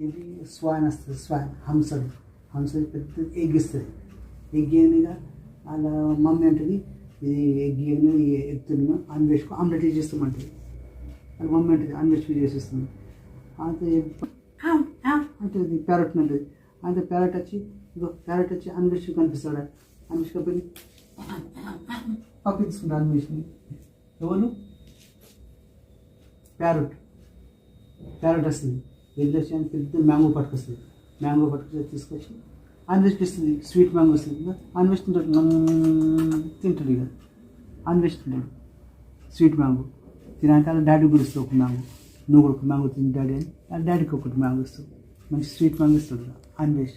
ఇది స్వాన్ వస్తుంది, స్వాన్ హంసలు. హంసలు పెద్ద ఎగ్ ఇస్తుంది. ఎగ్ ఏమిగా అలా మమ్మీ అంటుంది ఇది ఎగ్ ఎగ్తున్నా అన్వేషకు ఆమ్లెట్ చేస్తామంటుంది. అది మమ్మీ అంటుంది అన్వేషకు చేసేస్తుంది. అంతే అంటే ప్యారెట్ ఉంటుంది. అంటే ప్యారెట్ వచ్చి ప్యారెట్ వచ్చి అన్వేషకు కనిపిస్తాడు. అన్వేషకు పోయి పప్పి తీసుకుంటాడు అన్వేషని. ఎవరు ప్యారెట్ వస్తుంది. వెళ్ళొచ్చి అని పెద్ద మ్యాంగో పట్టుకొస్తుంది. మ్యాంగో పట్టుకొచ్చి తీసుకొచ్చి అన్వేష్ ఇస్తుంది. స్వీట్ మ్యాంగో వస్తుంది. అన్వేష్ తింటాడు ఇక అన్వేష్ తింటాడు స్వీట్ మ్యాంగో. తినాక అలా డాడీ కూడా ఇస్తావు ఒక మ్యాంగో, నువ్వు కూడా ఒక మ్యాంగో తిని డాడీ అని ఆ డాడీకి ఒకటి మ్యాంగో ఇస్తావు. మంచి స్వీట్ మ్యాంగో ఇస్తాడు అన్వేష్.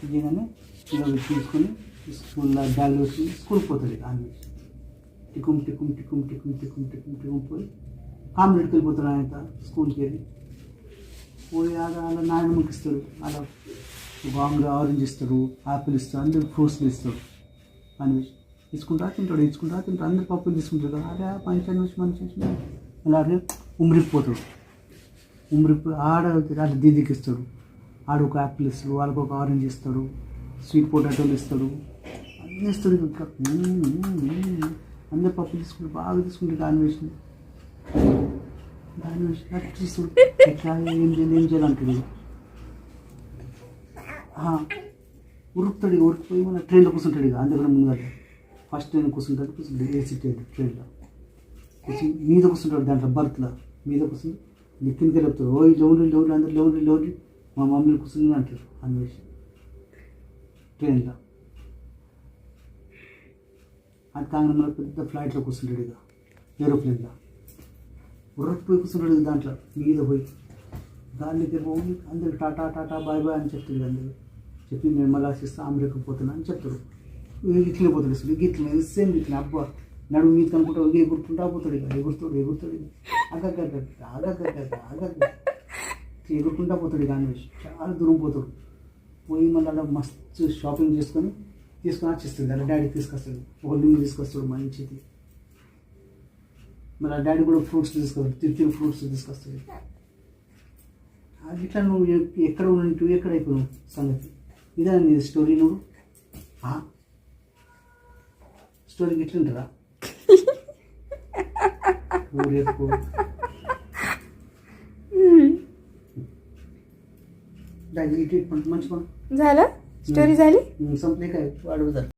ఇదిగానే ఇలా తీసుకొని స్కూల్లో బ్యాగ్ వచ్చి స్కూల్కి పోతాడు ఇక అన్వేష్. టికుమ్ టికుమ్ టికుమ్ టికుమ్ టికుమ్ టికుమ్ టికుమ్ పోయి ఆమ్లెట్కి వెళ్ళిపోతాడు. ఆయన స్కూల్కి వెళ్ళి పోయి అలా నాయనమ్మకి ఇస్తాడు. అలా బాగా ఆరెంజ్ ఇస్తాడు, యాపిల్ ఇస్తాడు, అందరు ఫ్రూట్స్లు ఇస్తాడు. అన్వేష్ తీసుకుంటా తింటాడు, అందరు పప్పులు తీసుకుంటాడు. అదే మంచి అన్వేష్ మంచి అలా ఉమ్రిపోతాడు. ఆడ అలా దీదీకి ఇస్తాడు. ఆడ ఒక యాపిల్ ఇస్తాడు, వాళ్ళకి ఒక ఆరెంజ్ ఇస్తాడు, స్వీట్ పొటాటోలు ఇస్తాడు, అన్నీ ఇస్తాడు. ఇంకా అందరు పప్పులు తీసుకుంటాడు, బాగా తీసుకుంటాడు అన్వేష్. చూస్తాడు ఎట్లా ఏం చేయాలంటాడు. ఉరుకుతాడు ఇక, ఉరికిపోయి మన ట్రైన్లో కూర్చుంటాడు. ఇక అందరికన్నా ముందుగా ఫస్ట్ ట్రైన్ కూర్చుంటాడు. ఏసీ ట్రైన్లో కూర్చుని మీద కూర్చుంటాడు. దాంట్లో బర్త్లో మీద కూర్చుని కిందకి వెళ్ళిపోతాడు. ఓ లోన్లీ అందరు లోన్లీ మా మమ్మీని కూర్చుని అంటారు అన్వేష్ ట్రైన్లో. అది కాగానే మన పెద్ద ఫ్లైట్లో కూర్చుంటాడు. ఇక ఏరోప్లేన్లో ఉర్రపోయి కూర్చుంటాడు. దాంట్లో మీద పోయి గాలికి పోయి అందరికి టాటా టాటా బాయ్ బాయ్ అని చెప్తాడు. అందరు చెప్పి నేను మళ్ళీ ఆశిస్తా అమెరికా పోతున్నా అని చెప్తాడు. ఇట్లే పోతాడు. గిట్ల సేమ్ ఇట్లా అబ్బా నడుము మీద కనుకుంటా ఎగురుకుంటా పోతాడు. ఇక ఎగురుతాడు ఎగురుకుంటా పోతాడు. ఇక అన్వేష్ చాలా దూరం పోతాడు. పోయి మళ్ళీ అలా మస్తు షాపింగ్ తీసుకొని వచ్చేస్తుంది. అలా డాడీ తీసుకొస్తాడు. ఒక లింగ్ తీసుకొస్తాడు మంచిది. మళ్ళీ డాడీ కూడా ఫ్రూట్స్ తీసుకొస్తాడు. తిరిగి ఫ్రూట్స్ తీసుకొస్తాడు. అది ఇట్లా నువ్వు ఎక్కడ ఉన్నట్టు ఎక్కడ అయిపోయావు సంగతి. ఇదా నీ స్టోరీ. నువ్వు స్టోరీకి ఎట్లుంటారా మంచిగా झालं स्टोरी झाली संपली काय अडवतात.